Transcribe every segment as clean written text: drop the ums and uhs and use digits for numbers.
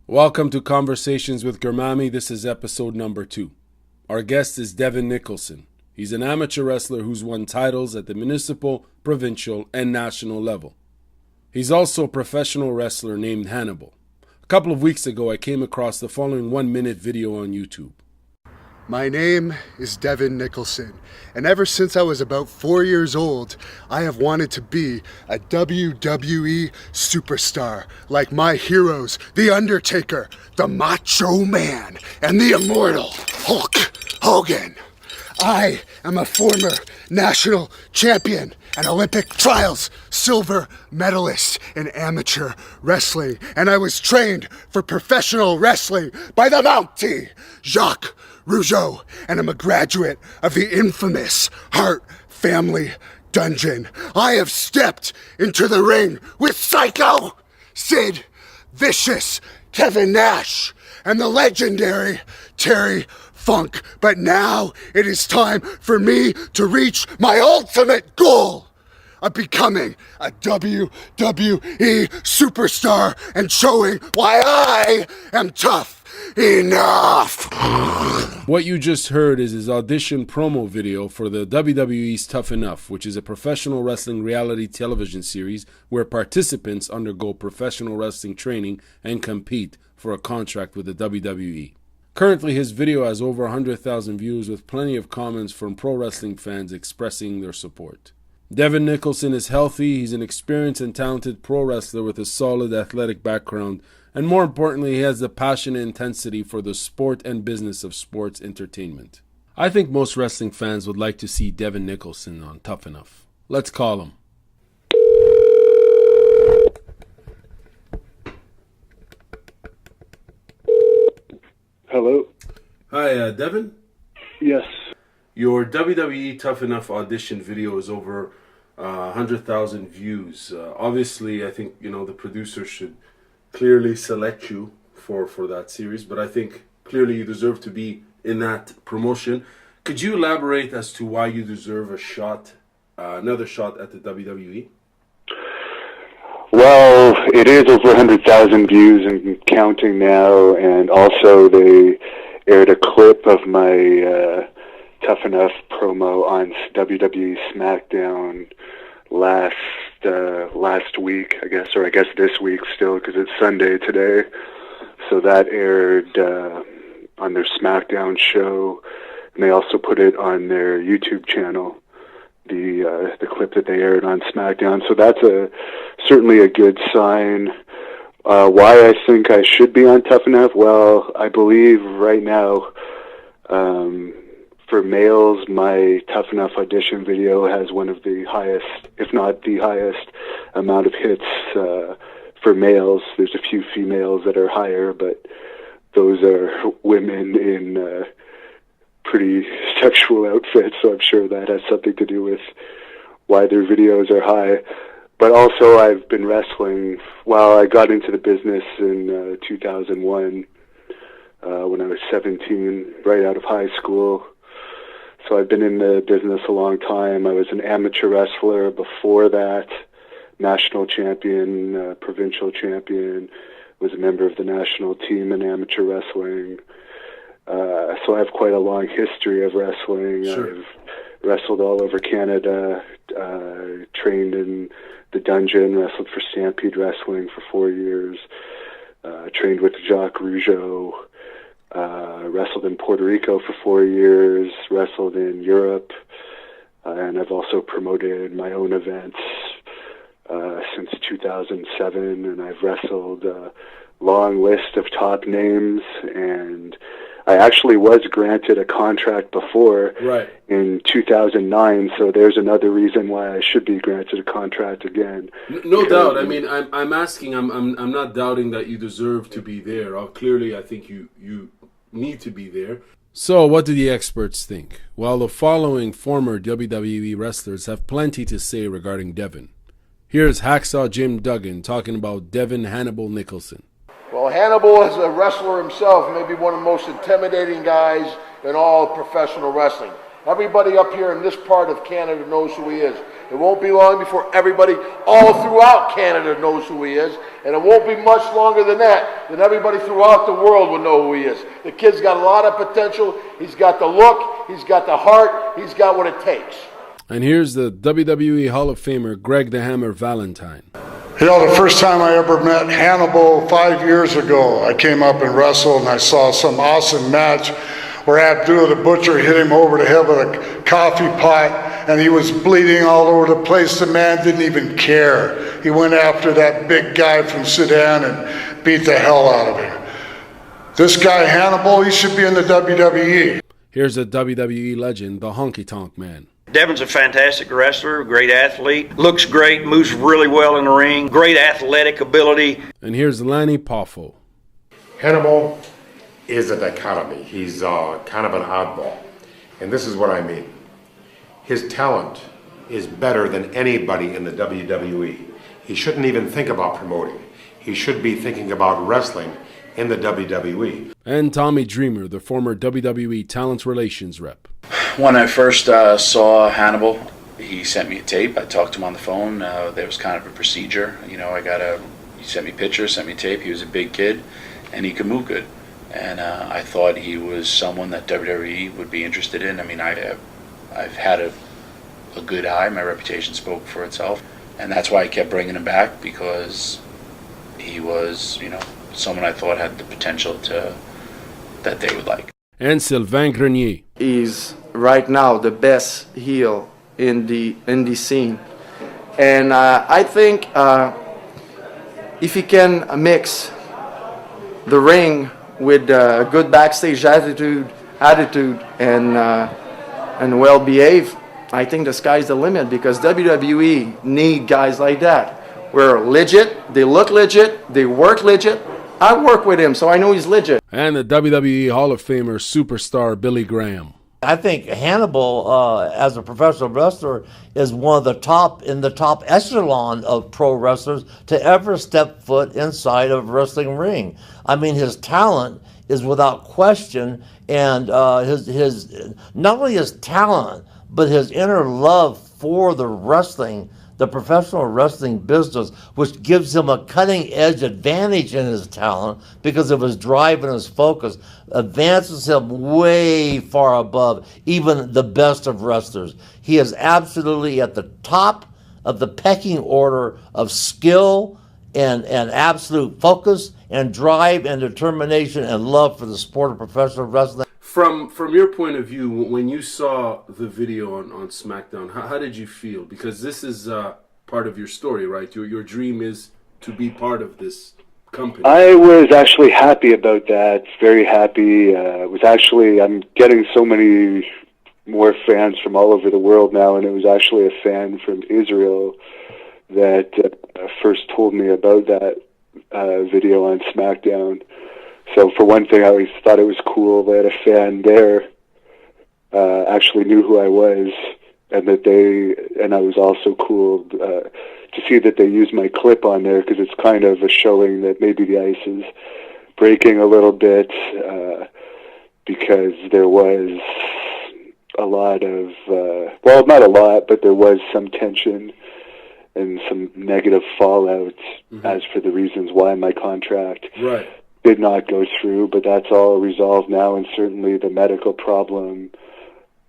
Welcome to Conversations with Garmamie. This is episode number 2. Our guest is Devon Nicholson. He's an amateur wrestler who's won titles at the municipal, provincial, and national level. He's also a professional wrestler named Hannibal. A couple of weeks ago, I came across the following 1-minute video on YouTube. My name is Devon Nicholson, and ever since I was about 4 years old, I have wanted to be a WWE superstar like my heroes, The Undertaker, the Macho Man, and the Immortal Hulk Hogan. I am a former national champion and Olympic trials silver medalist in amateur wrestling, and I was trained for professional wrestling by the Mountie, Jacques Rougeau, and I'm a graduate of the infamous Hart Family Dungeon. I have stepped into the ring with Psycho, Sid Vicious, Kevin Nash, and the legendary Terry Funk. But now it is time for me to reach my ultimate goal of becoming a WWE superstar and showing why I am tough enough. What you just heard is his audition promo video for the WWE's Tough Enough, which is a professional wrestling reality television series where participants undergo professional wrestling training and compete for a contract with the WWE. Currently, his video has over 100,000 views with plenty of comments from pro wrestling fans expressing their support. Devon Nicholson is healthy, he's an experienced and talented pro wrestler with a solid athletic background, and more importantly, he has the passion and intensity for the sport and business of sports entertainment. I think most wrestling fans would like to see Devon Nicholson on Tough Enough. Let's call him. Hello? Hi, Devon? Yes. Your WWE Tough Enough audition video is over 100,000 views. Obviously, I think, the producer should clearly select you for that series, but I think clearly you deserve to be in that promotion. Could you elaborate as to why you deserve a shot, another shot at the WWE? Well, it is over 100,000 views and counting now, and also they aired a clip of my Tough Enough promo on WWE SmackDown last week, I guess this week still, because it's Sunday today. So that aired on their SmackDown show, and they also put it on their YouTube channel, the clip that they aired on SmackDown. So that's certainly a good sign. Why I think I should be on Tough Enough? Well, I believe right now, for males, my Tough Enough audition video has one of the highest, if not the highest, amount of hits for males. There's a few females that are higher, but those are women in pretty sexual outfits, so I'm sure that has something to do with why their videos are high. But also, I've been wrestling. Well, I got into the business in 2001 when I was 17, right out of high school. So I've been in the business a long time. I was an amateur wrestler before that, national champion, provincial champion, was a member of the national team in amateur wrestling. So I have quite a long history of wrestling. Sure. I've wrestled all over Canada, trained in the dungeon, wrestled for Stampede Wrestling for 4 years, trained with Jacques Rougeau, wrestled in Puerto Rico for 4 years, wrestled in Europe, and I've also promoted my own events since 2007, and I've wrestled a long list of top names, and I actually was granted a contract before in 2009, so there's another reason why I should be granted a contract again. No doubt. I mean, I'm asking. I'm not doubting that you deserve to be there. Clearly, I think you need to be there. So, what do the experts think? Well, the following former WWE wrestlers have plenty to say regarding Devon. Here's Hacksaw Jim Duggan talking about Devon Hannibal Nicholson. Well, Hannibal is a wrestler himself, maybe one of the most intimidating guys in all professional wrestling. Everybody up here in this part of Canada knows who he is. It won't be long before everybody all throughout Canada knows who he is. And it won't be much longer than that, then everybody throughout the world will know who he is. The kid's got a lot of potential. He's got the look. He's got the heart. He's got what it takes. And here's the WWE Hall of Famer Greg the Hammer Valentine. You know, the first time I ever met Hannibal 5 years ago, I came up and wrestled and I saw some awesome match where Abdullah the Butcher hit him over the head with a coffee pot and he was bleeding all over the place. The man didn't even care. He went after that big guy from Sudan and beat the hell out of him. This guy Hannibal, he should be in the WWE. Here's a WWE legend, the Honky Tonk Man. Devin's a fantastic wrestler, great athlete, looks great, moves really well in the ring, great athletic ability. And here's Lanny Poffo. Hannibal is a dichotomy. He's kind of an oddball. And this is what I mean. His talent is better than anybody in the WWE. He shouldn't even think about promoting. He should be thinking about wrestling in the WWE. And Tommy Dreamer, the former WWE Talent Relations rep. When I first saw Hannibal, he sent me a tape. I talked to him on the phone. There was kind of a procedure. You know, he sent me pictures, sent me tape. He was a big kid, and he could move good. And I thought he was someone that WWE would be interested in. I mean, I've had a good eye. My reputation spoke for itself. And that's why I kept bringing him back, because he was, you know, someone I thought had the potential that they would like. And Sylvain Grenier. Is right now the best heel in the scene, and I think if he can mix the ring with good backstage attitude and well behaved, I think the sky's the limit, because WWE need guys like that. We're legit, they look legit, they work legit. I work with him, so I know he's legit. And the WWE Hall of Famer superstar Billy Graham. I think Hannibal, as a professional wrestler, is one of the top echelon of pro wrestlers to ever step foot inside of a wrestling ring. I mean, his talent is without question, and his not only his talent, but his inner love for the wrestling, the professional wrestling business, which gives him a cutting-edge advantage in his talent because of his drive and his focus, advances him way far above even the best of wrestlers. He is absolutely at the top of the pecking order of skill and absolute focus and drive and determination and love for the sport of professional wrestling. From your point of view, when you saw the video on SmackDown, how did you feel? Because this is part of your story, right? Your dream is to be part of this company. I was actually happy about that. Very happy. I'm getting so many more fans from all over the world now, and it was actually a fan from Israel that first told me about that video on SmackDown. So for one thing, I always thought it was cool that a fan there actually knew who I was, and I was also cool to see that they used my clip on there, because it's kind of a showing that maybe the ice is breaking a little bit, because there was a lot of, well, not a lot, but there was some tension and some negative fallout as for the reasons why my contract did not go through, but that's all resolved now, and certainly the medical problem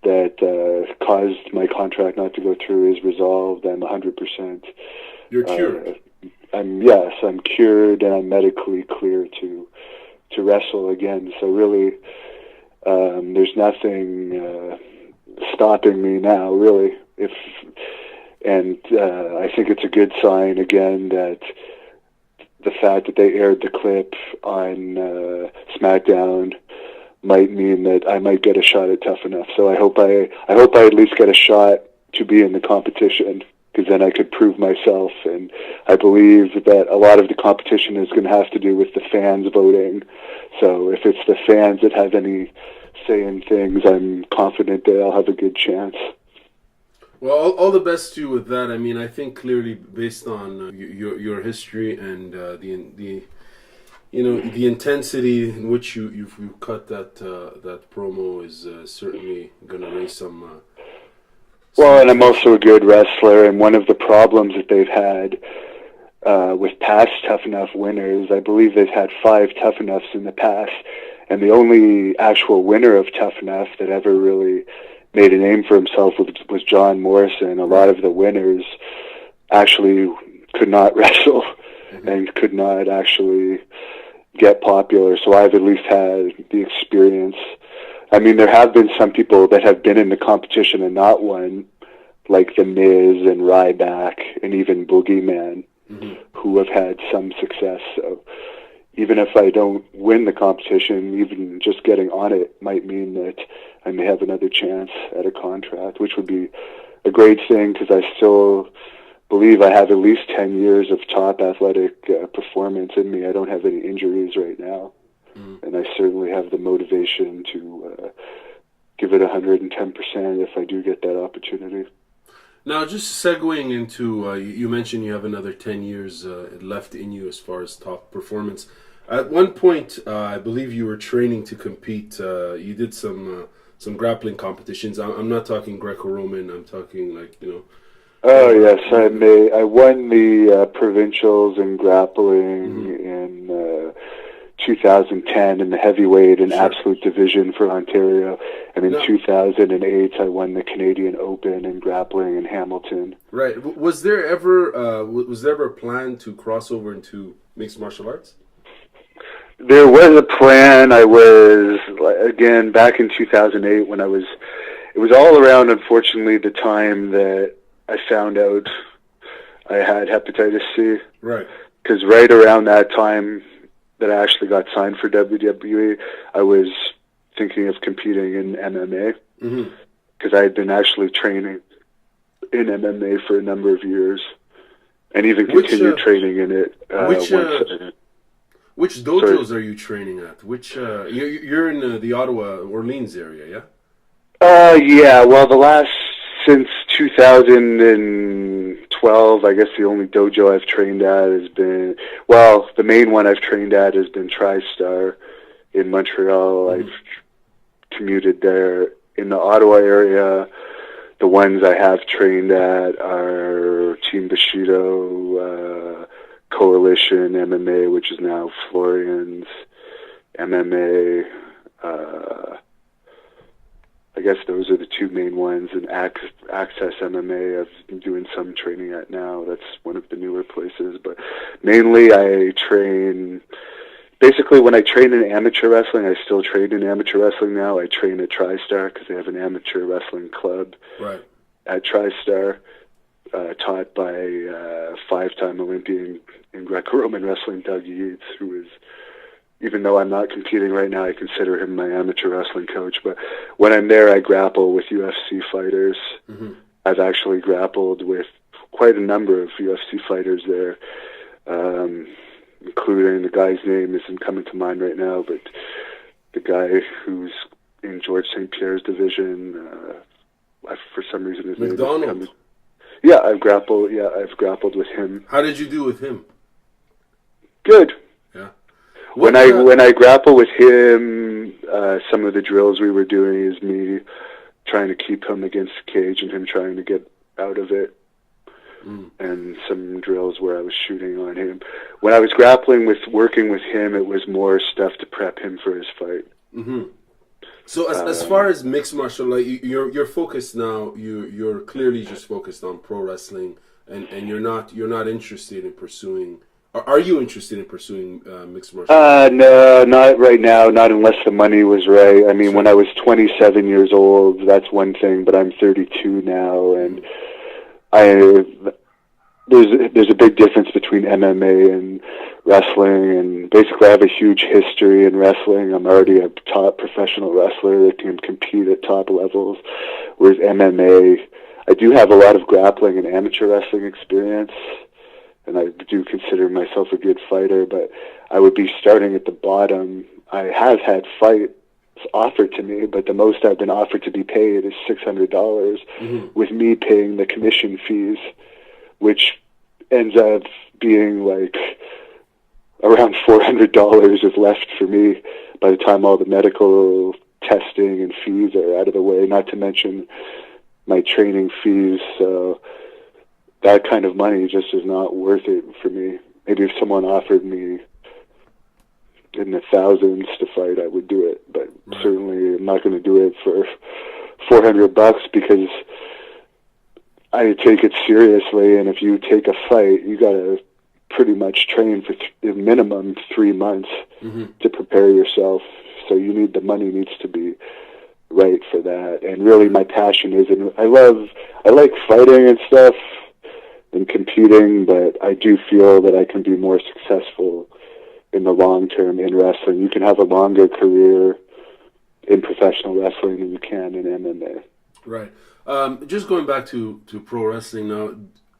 that caused my contract not to go through is resolved. I'm 100%. You're cured. I'm cured, and I'm medically clear to wrestle again. So really, there's nothing stopping me now, really. I think it's a good sign again that the fact that they aired the clip on SmackDown might mean that I might get a shot at Tough Enough. So I hope I at least get a shot to be in the competition, because then I could prove myself. And I believe that a lot of the competition is going to have to do with the fans voting. So if it's the fans that have any say in things, I'm confident that I'll have a good chance. Well, all the best to you with that. I mean, I think clearly based on your history and the intensity in which you cut that promo is certainly going to raise Well, and I'm also a good wrestler, and one of the problems that they've had with past Tough Enough winners, I believe they've had 5 Tough Enoughs in the past, and the only actual winner of Tough Enough that ever really made a name for himself was John Morrison. A lot of the winners actually could not wrestle and could not actually get popular, so I've at least had the experience. I mean, there have been some people that have been in the competition and not won, like The Miz and Ryback and even Boogeyman, who have had some success. So even if I don't win the competition, even just getting on it might mean that I may have another chance at a contract, which would be a great thing because I still believe I have at least 10 years of top athletic performance in me. I don't have any injuries right now. And I certainly have the motivation to give it 110% if I do get that opportunity. Now, just segueing into, you mentioned you have another 10 years left in you as far as top performance. At one point, I believe you were training to compete. You did some grappling competitions. I'm not talking Greco-Roman. I'm talking like, you know. Oh, yes. I won the provincials in grappling in 2010 in the heavyweight and absolute division for Ontario, and in 2008 I won the Canadian Open in grappling in Hamilton. Right. Was there ever a plan to cross over into mixed martial arts? There was a plan. I was, again, back in 2008 when it was all around, unfortunately, the time that I found out I had hepatitis C. Right. Because right around that time that I actually got signed for WWE, I was thinking of competing in MMA. Because I had been actually training in MMA for a number of years, and even continued training in it. Which dojos are you training at? Which you're in the Ottawa, Orleans area, yeah? Yeah. Well, since 2012, I guess the only dojo I've trained at has been, well, the main one I've trained at has been TriStar in Montreal. I've commuted there. In the Ottawa area, the ones I have trained at are Team Bushido, Coalition MMA, which is now Florian's MMA. I guess those are the two main ones. And Access MMA, I've been doing some training at now. That's one of the newer places. But mainly I train, basically when I train in amateur wrestling, I still train in amateur wrestling now. I train at TriStar because they have an amateur wrestling club at TriStar, taught by 5-time Olympian in Greco-Roman wrestling, Doug Yates, who is, even though I'm not competing right now, I consider him my amateur wrestling coach. But when I'm there, I grapple with UFC fighters. I've actually grappled with quite a number of UFC fighters there, including the guy's name isn't coming to mind right now, but the guy who's in George St. Pierre's division, for some reason his name isn't coming. Yeah, I've grappled with him. How did you do with him? Good. Yeah. When I grapple with him, some of the drills we were doing is me trying to keep him against the cage and him trying to get out of it. And some drills where I was shooting on him. When I was working with him, it was more stuff to prep him for his fight. So as far as mixed martial, like you're focused now, you're clearly just focused on pro wrestling, and you're not interested in pursuing. Are you interested in pursuing mixed martial arts? No, not right now. Not unless the money was right. I mean, when I was 27 years old, that's one thing, but I'm 32 now, and there's a big difference between MMA and wrestling, and basically I have a huge history in wrestling. I'm already a top professional wrestler that can compete at top levels, whereas MMA, I do have a lot of grappling and amateur wrestling experience, and I do consider myself a good fighter, but I would be starting at the bottom. I have had fights offered to me, but the most I've been offered to be paid is $600, with me paying the commission fees, which ends up being like around $400 is left for me by the time all the medical testing and fees are out of the way, not to mention my training fees. So that kind of money just is not worth it for me. Maybe if someone offered me in the thousands to fight, I would do it. But certainly I'm not going to do it for $400 because I take it seriously. And if you take a fight, you got to pretty much train for minimum 3 months to prepare yourself. So the money needs to be right for that. And really my passion is, and I like fighting and stuff and competing, but I do feel that I can be more successful in the long term in wrestling. You can have a longer career in professional wrestling than you can in MMA. Right. Just going back to pro wrestling now,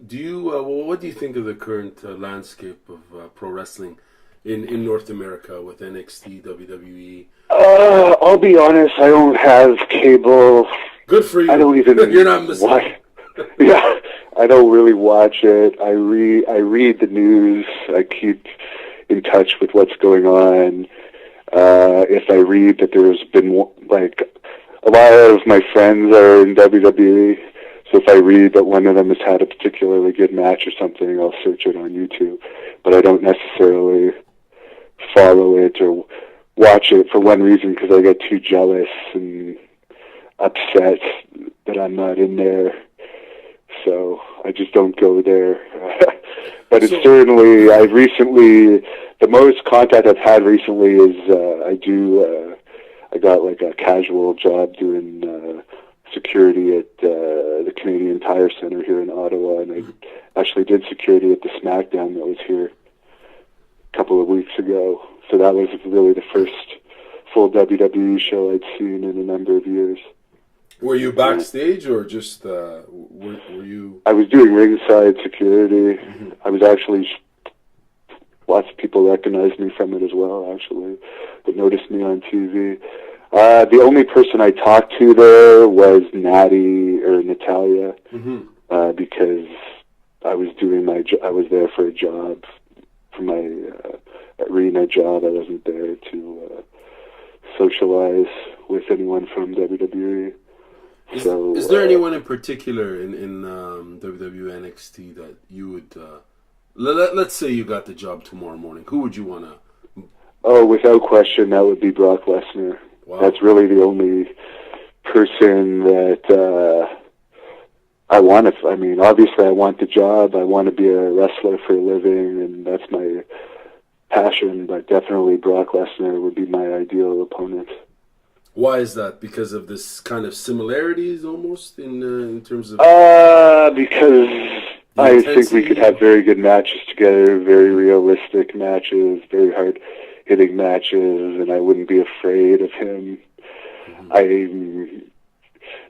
do you what do you think of the current landscape of pro wrestling in North America with NXT, WWE? I'll be honest, I don't have cable. Good for you. I don't even You're not missing. Yeah, I don't really watch it. I read the news. I keep in touch with what's going on. If I read that there's been, like, a lot of my friends are in WWE, so if I read that one of them has had a particularly good match or something, I'll search it on YouTube. But I don't necessarily follow it or watch it for one reason, because I get too jealous and upset that I'm not in there. So I just don't go there. But it's certainly, the most contact I've had recently is I got like a casual job doing security at the Canadian Tire Center here in Ottawa, and I actually did security at the SmackDown that was here a couple of weeks ago. So that was really the first full WWE show I'd seen in a number of years. Were you backstage or just were you? I was doing ringside security. I was actually, lots of people recognized me from it as well, actually, that noticed me on TV. The only person I talked to there was Natalia, because I was doing I was there for a job, for my arena job. I wasn't there to socialize with anyone from WWE. Is there anyone in particular in WWE NXT that you would, let's say you got the job tomorrow morning, who would you want to? Oh, without question, that would be Brock Lesnar. Wow. That's really the only person that I want to, I mean, obviously I want the job. I want to be a wrestler for a living, and that's my passion, but definitely Brock Lesnar would be my ideal opponent. Why is that? Because of this kind of similarities almost in terms of... Because I think we could have very good matches together, very realistic matches, very hard-hitting matches, and I wouldn't be afraid of him. I'm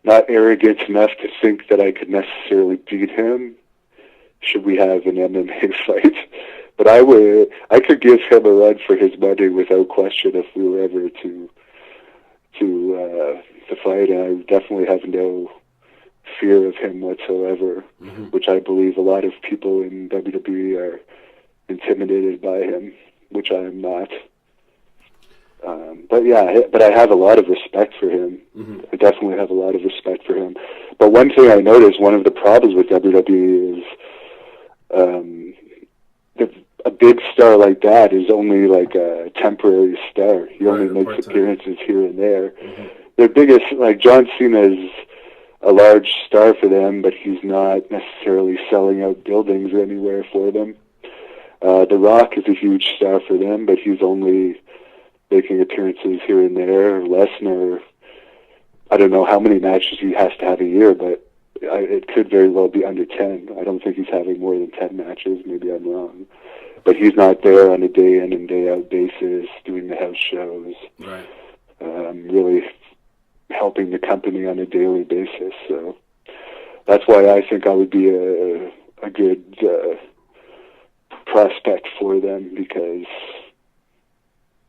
not arrogant enough to think that I could necessarily beat him should we have an MMA fight. But I could give him a run for his money without question if we were ever to fight, and I definitely have no fear of him whatsoever, which I believe a lot of people in WWE are intimidated by him, which I am not. But I have a lot of respect for him. I definitely have a lot of respect for him. But one thing I noticed, one of the problems with WWE is a big star like that is only like a temporary star. He only makes appearances here and there. Their biggest, like John Cena is a large star for them, but he's not necessarily selling out buildings anywhere for them. The Rock is a huge star for them, but he's only making appearances here and there. Lesnar, I don't know how many matches he has to have a year, but it could very well be under 10. I don't think he's having more than 10 matches. Maybe I'm wrong. But he's not there on a day in and day out basis doing the house shows. Right. Really helping the company on a daily basis. So that's why I think I would be a good prospect for them, because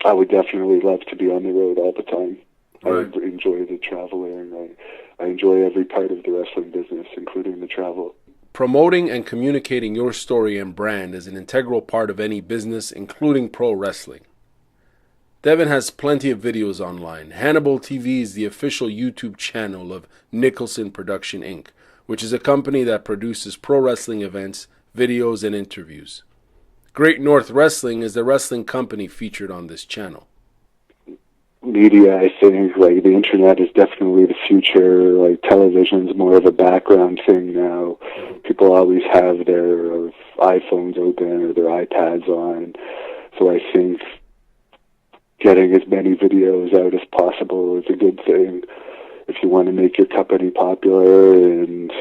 I would definitely love to be on the road all the time. Right. I enjoy the traveling. I enjoy every part of the wrestling business, including the travel. Promoting and communicating your story and brand is an integral part of any business, including pro wrestling. Devin has plenty of videos online. Hannibal TV is the official YouTube channel of Nicholson Production Inc., which is a company that produces pro wrestling events, videos, and interviews. Great North Wrestling is the wrestling company featured on this channel. Media, I think, like the internet is definitely the future. Like television's more of a background thing now. People always have their iPhones open or their iPads on. So I think getting as many videos out as possible is a good thing if you want to make your company popular. And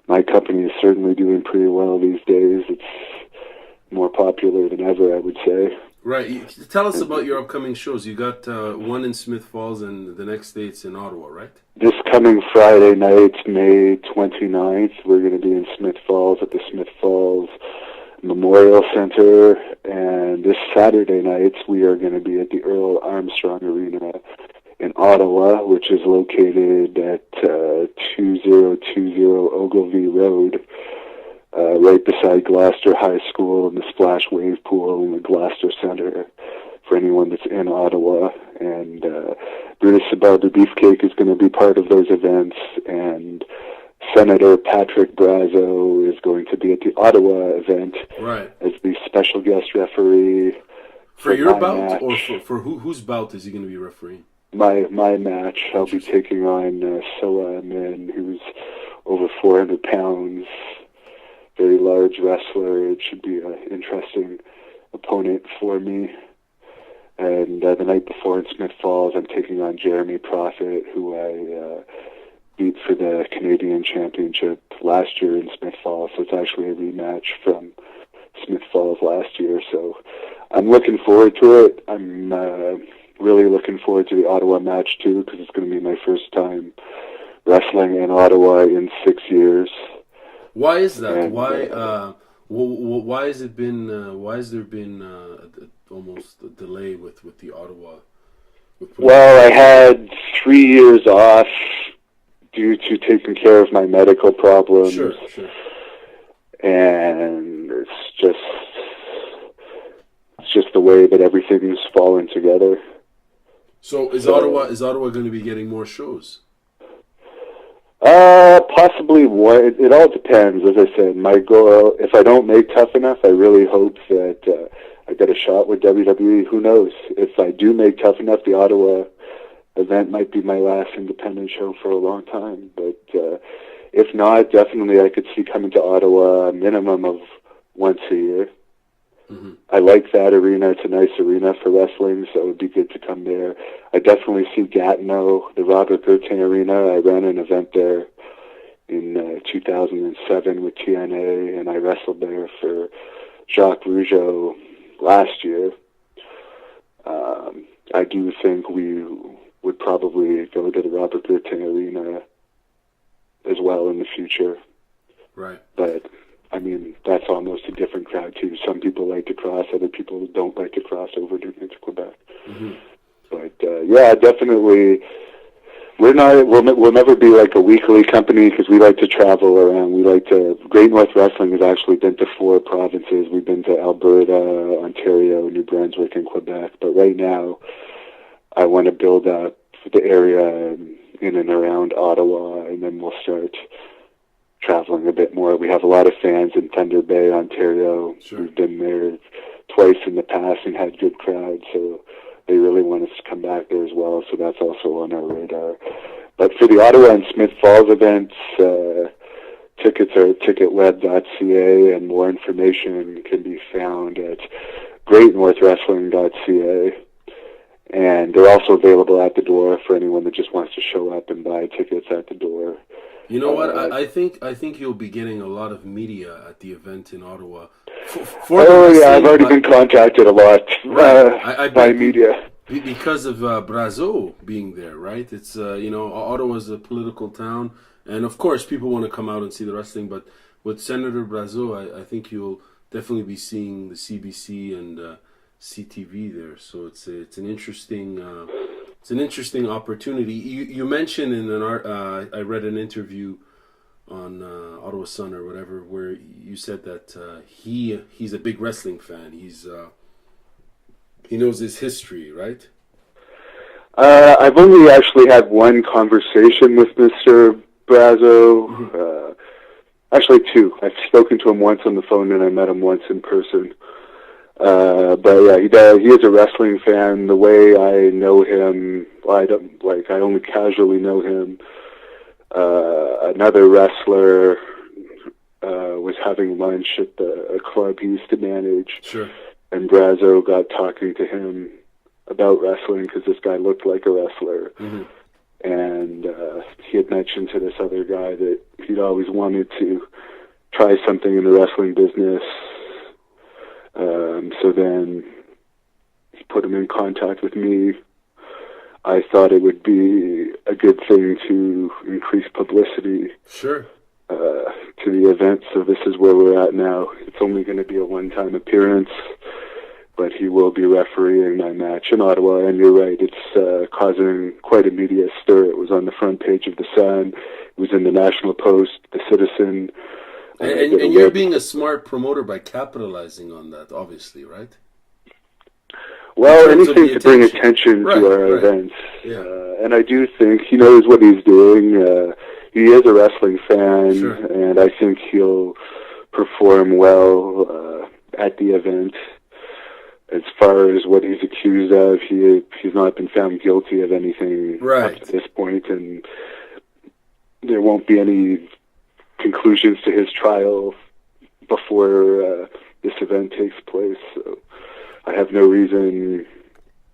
my company is certainly doing pretty well these days. It's more popular than ever, I would say. Right. Tell us about your upcoming shows. You got one in Smith Falls and the next date's in Ottawa, right? This coming Friday night, May 29th, we're going to be in Smith Falls at the Smith Falls Memorial Center. And this Saturday night, we are going to be at the Earl Armstrong Arena in Ottawa, which is located at 2020 Ogilvie Road. Right beside Gloucester High School and the Splash Wave Pool in the Gloucester Center for anyone that's in Ottawa. And Brutus About the Beefcake is going to be part of those events, and Senator Patrick Brazzo is going to be at the Ottawa event as the special guest referee. For your bout, or for whose bout is he going to be refereeing? My match. I'll be taking on Soa Amin, who's over 400 pounds. Very large wrestler. It should be an interesting opponent for me. And the night before in Smith Falls, I'm taking on Jeremy Prophet, who I beat for the Canadian Championship last year in Smith Falls. So it's actually a rematch from Smith Falls last year. So I'm looking forward to it. I'm really looking forward to the Ottawa match too, because it's going to be my first time wrestling in Ottawa in 6 years. Why is that? And, why has it been? Why has there been almost a delay with the Ottawa? Well, I had 3 years off due to taking care of my medical problems. Sure. And it's just the way that everything's fallen together. So is Ottawa going to be getting more shows? Possibly one. It all depends. As I said, my goal, if I don't make Tough Enough, I really hope that I get a shot with WWE. Who knows? If I do make Tough Enough, the Ottawa event might be my last independent show for a long time. But if not, definitely I could see coming to Ottawa a minimum of once a year. Mm-hmm. I like that arena. It's a nice arena for wrestling, so it would be good to come there. I definitely see Gatineau, the Robert Gertain Arena. I ran an event there in 2007 with TNA, and I wrestled there for Jacques Rougeau last year. I do think we would probably go to the Robert Gertain Arena as well in the future. Right. But I mean, that's almost a different crowd too. Some people like to cross, other people don't like to cross over into Quebec. Mm-hmm. But yeah, definitely, we'll never be like a weekly company because we like to travel around. Great North Wrestling has actually been to 4 provinces. We've been to Alberta, Ontario, New Brunswick, and Quebec. But right now, I want to build up the area in and around Ottawa, and then we'll start traveling a bit more. We have a lot of fans in Thunder Bay, Ontario. Sure. We've been there twice in the past and had good crowds, so they really want us to come back there as well, so that's also on our radar. But for the Ottawa and Smith Falls events, tickets are at ticketweb.ca, and more information can be found at greatnorthwrestling.ca. And they're also available at the door for anyone that just wants to show up and buy tickets at the door. You know what? I think you'll be getting a lot of media at the event in Ottawa. I've already been contacted a lot by media. Because of Brazzo being there, right? It's, Ottawa's a political town. And, of course, people want to come out and see the wrestling. But with Senator Brazzo, I think you'll definitely be seeing the CBC and CTV there. So it's an interesting... It's an interesting opportunity. You mentioned in I read an interview on Ottawa Sun or whatever where you said that he's a big wrestling fan. He's He knows his history, right? I've only actually had one conversation with Mr. Brazzo. Actually, two. I've spoken to him once on the phone, and I met him once in person. But yeah, he is a wrestling fan. The way I know him, I only casually know him. Another wrestler was having lunch at a club he used to manage. Sure. And Brazzo got talking to him about wrestling because this guy looked like a wrestler. Mm-hmm. And he had mentioned to this other guy that he'd always wanted to try something in the wrestling business. So then he put him in contact with me. I thought it would be a good thing to increase publicity Sure. To the event. So this is where we're at now. It's only going to be a one-time appearance, but he will be refereeing my match in Ottawa. And you're right, it's causing quite a media stir. It was on the front page of The Sun. It was in the National Post, The Citizen. And you're being a smart promoter by capitalizing on that, obviously, right? Well, anything to bring attention to our events. Yeah. And I do think he knows what he's doing. He is a wrestling fan, Sure. and I think he'll perform well at the event. As far as what he's accused of, he's not been found guilty of anything Right. up to this point, and there won't be any conclusions to his trial before this event takes place. So I have no reason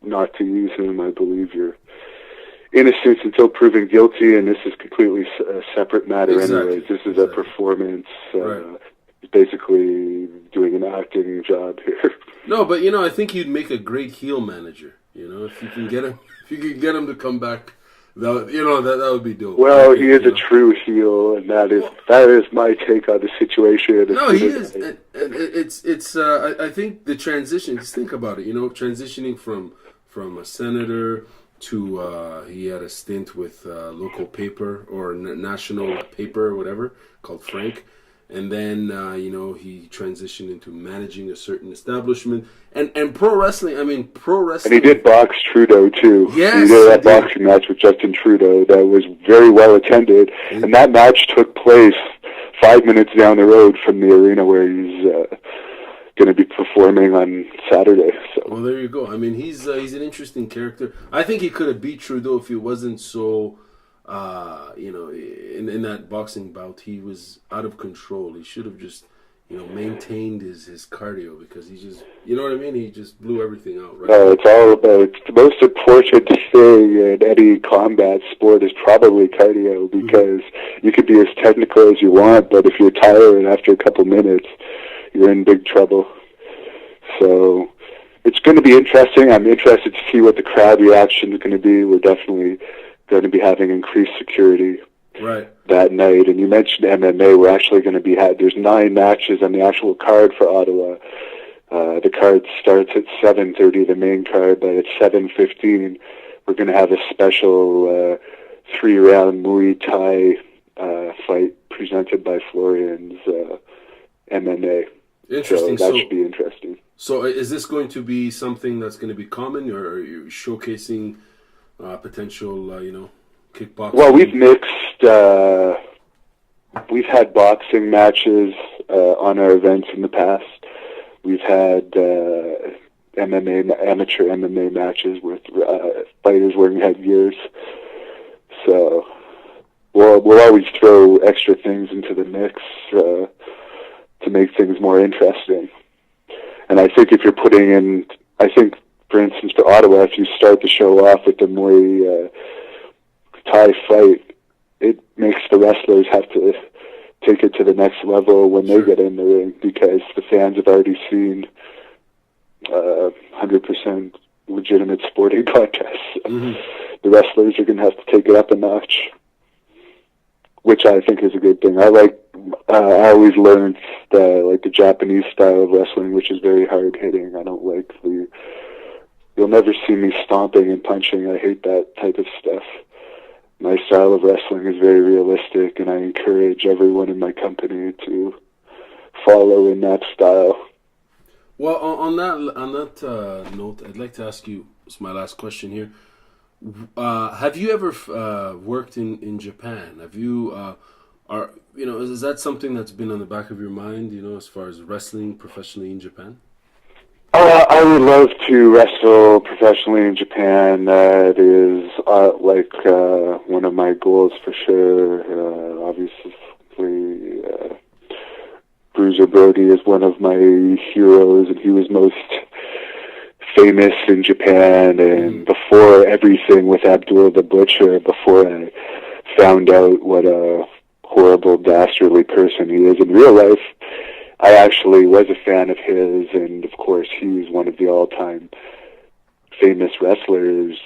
not to use him. I believe you're innocent until proven guilty, and this is completely a separate matter. Exactly. Anyways. This is a performance. He's basically doing an acting job here. No, but I think you'd make a great heel manager. If you can get him, to come back, that would be dope. Well, he is a true heel, and that is my take on the situation. No, he is, and it's. I think the transition. Just think about it. Transitioning from a senator to he had a stint with local paper or national paper, or whatever, called Frank. And then, he transitioned into managing a certain establishment. And pro wrestling, And he did box Trudeau, too. Yes, he did that boxing match with Justin Trudeau that was very well attended. Mm-hmm. And that match took place 5 minutes down the road from the arena where he's going to be performing on Saturday. So. Well, there you go. He's an interesting character. I think he could have beat Trudeau if he wasn't so... in that boxing bout, he was out of control. He should have just, maintained his cardio, because he just, he just blew everything out, right? It's all about, the most important thing in any combat sport is probably cardio, because you could be as technical as you want, but if you're tired after a couple minutes, you're in big trouble. So it's going to be interesting. I'm interested to see what the crowd reaction is going to be. We're definitely going to be having increased security that night. And you mentioned MMA. We're actually going to be there's 9 matches on the actual card for Ottawa. The card starts at 7:30, the main card, but at 7:15 we're going to have a special 3-round Muay Thai fight presented by Florian's MMA. Interesting. So that should be interesting. So is this going to be something that's going to be common, or are you showcasing potential, kickboxing? Well, we've mixed. We've had boxing matches on our events in the past. We've had amateur MMA matches with fighters wearing headgears. So we'll always throw extra things into the mix to make things more interesting. And I think if you're putting in, for instance, for Ottawa, if you start the show off with the Muay Thai fight, it makes the wrestlers have to take it to the next level when they get in the ring, because the fans have already seen 100% legitimate sporting contests. Mm-hmm. The wrestlers are going to have to take it up a notch, which I think is a good thing. I always learned the Japanese style of wrestling, which is very hard hitting. I don't like you'll never see me stomping and punching. I hate that type of stuff. My style of wrestling is very realistic, and I encourage everyone in my company to follow in that style. Well, on that note, I'd like to ask you. It's my last question here. Have you ever worked in Japan? Have you is that something that's been on the back of your mind? As far as wrestling professionally in Japan. I would love to wrestle professionally in Japan. It is one of my goals for sure. Obviously, Bruiser Brody is one of my heroes, and he was most famous in Japan. And before everything with Abdullah the Butcher, before I found out what a horrible, dastardly person he is in real life, I actually was a fan of his, and of course he's one of the all-time famous wrestlers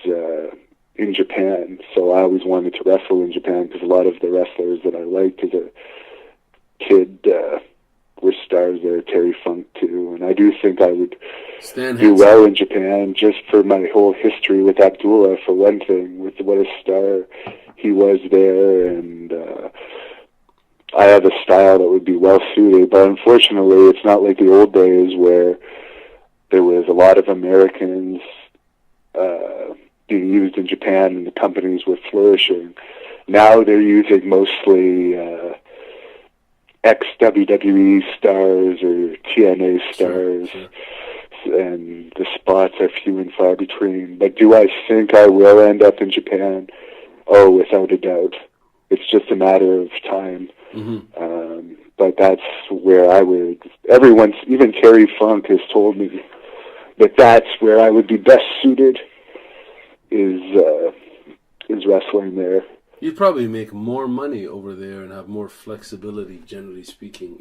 in Japan. So I always wanted to wrestle in Japan because a lot of the wrestlers that I liked as a kid were stars there. Terry Funk too, and I do think I would do well in Japan just for my whole history with Abdullah, for one thing, with what a star he was there, and I have a style that would be well suited, but unfortunately it's not like the old days where there was a lot of Americans being used in Japan and the companies were flourishing. Now they're using mostly ex-WWE stars or TNA stars, and the spots are few and far between. But do I think I will end up in Japan? Oh, without a doubt. It's just a matter of time. But that's where I would, even Terry Funk has told me that that's where I would be best suited, is wrestling there. You'd probably make more money over there and have more flexibility, generally speaking,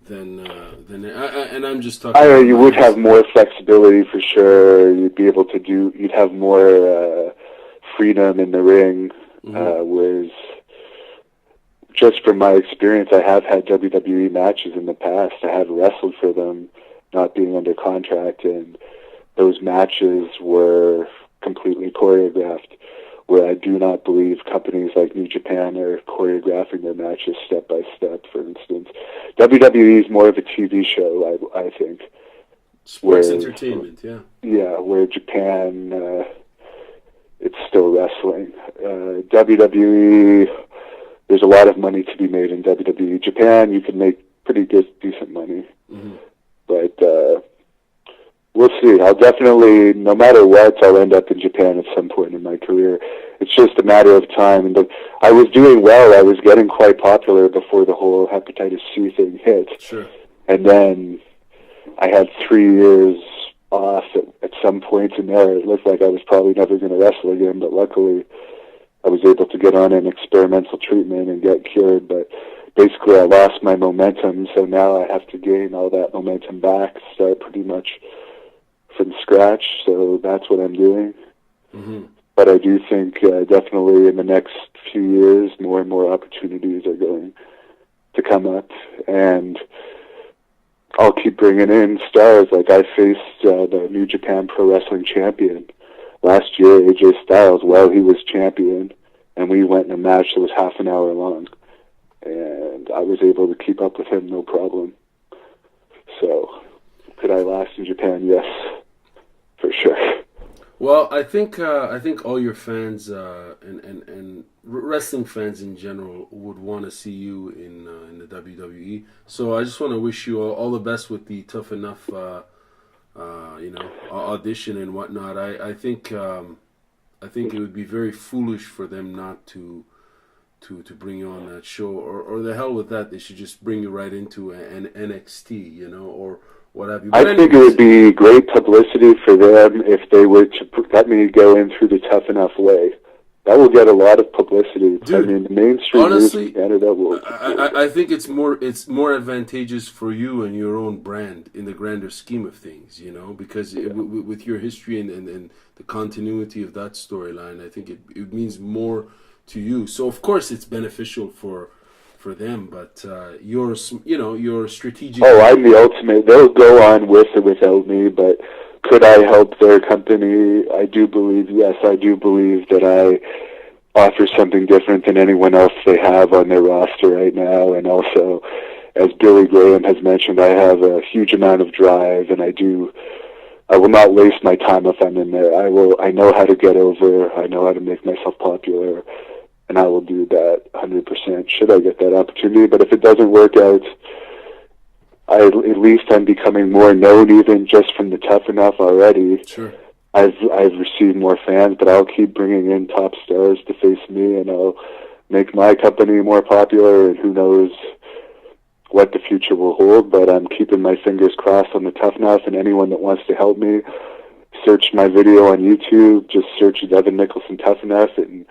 than and I'm just talking. You would have more flexibility for sure. You'd have more freedom in the ring, whereas, just from my experience, I have had WWE matches in the past. I have wrestled for them, not being under contract, and those matches were completely choreographed, where I do not believe companies like New Japan are choreographing their matches step by step, for instance. WWE is more of a TV show, I think. Sports entertainment, yeah. Yeah, where Japan, it's still wrestling. WWE... There's a lot of money to be made in WWE. Japan, you can make pretty decent money. But we'll see. I'll definitely, no matter what, I'll end up in Japan at some point in my career. It's just a matter of time. And I was doing well. I was getting quite popular before the whole hepatitis C thing hit. Sure. And then I had 3 years off at some point in there. It looked like I was probably never going to wrestle again, but luckily I was able to get on an experimental treatment and get cured, but basically I lost my momentum, so now I have to gain all that momentum back, start pretty much from scratch, so that's what I'm doing. But I do think definitely in the next few years, more and more opportunities are going to come up, and I'll keep bringing in stars. Like I faced the New Japan Pro Wrestling champion last year, AJ Styles, while he was champion, and we went in a match that was half an hour long, and I was able to keep up with him no problem. So, could I last in Japan? Yes, for sure. Well, I think all your fans and wrestling fans in general would want to see you in the WWE. So I just want to wish you all the best with the Tough Enough audition and whatnot. I think it would be very foolish for them not to bring you on that show, or the hell with that. They should just bring you right into an NXT, or what have you. But I think it would be great publicity for them if they were to let me go in through the Tough Enough way. That will get a lot of publicity. Dude, I mean, the mainstream honestly, news in Canada will. I think it's more advantageous for you and your own brand in the grander scheme of things, because with your history and the continuity of that storyline, I think it means more to you. So of course it's beneficial for them, but you're strategic. Oh, I'm the ultimate. They'll go on with or without me, but could I help their company? I do believe, yes, I do believe that I offer something different than anyone else they have on their roster right now, and also as Billy Graham has mentioned, I have a huge amount of drive, and I will not waste my time if I'm in there. I know how to get over. I know how to make myself popular, and I will do that 100% should I get that opportunity. But if it doesn't work out, at least I'm becoming more known, even just from the Tough Enough already. Sure. I've received more fans, but I'll keep bringing in top stars to face me, and I'll make my company more popular, and who knows what the future will hold. But I'm keeping my fingers crossed on the Tough Enough, and anyone that wants to help me, search my video on YouTube, just search Devon Nicholson Tough Enough and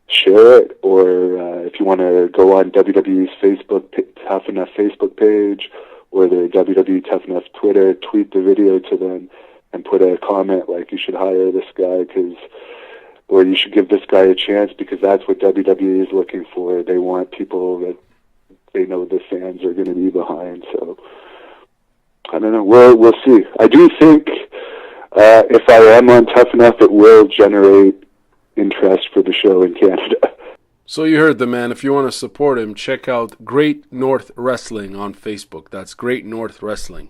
share it. Or if you want to go on WWE's Tough Enough Facebook page, or the WWE Tough Enough Twitter, tweet the video to them and put a comment like, you should hire this guy, or you should give this guy a chance, because that's what WWE is looking for. They want people that they know the fans are going to be behind. So I don't know. We'll see. I do think if I am on Tough Enough, it will generate interest for the show in Canada. So you heard the man. If you want to support him, check out Great North Wrestling on Facebook. That's Great North Wrestling.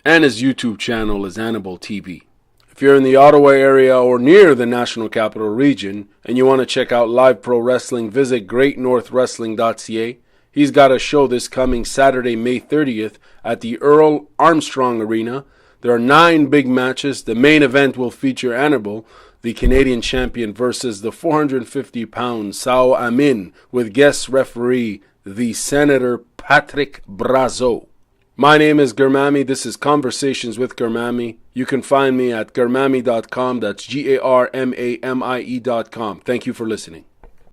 And his YouTube channel is Hannibal TV. If you're in the Ottawa area or near the National Capital Region and you want to check out live pro wrestling, visit greatnorthwrestling.ca. He's got a show this coming Saturday, May 30th at the Earl Armstrong Arena. There are 9 big matches. The main event will feature Hannibal, the Canadian champion, versus the 450-pound Sao Amin, with guest referee, the Senator Patrick Brazzo. My name is Garmamie. This is Conversations with Garmamie. You can find me at garmamie.com. That's GARMAMIE.com. Thank you for listening.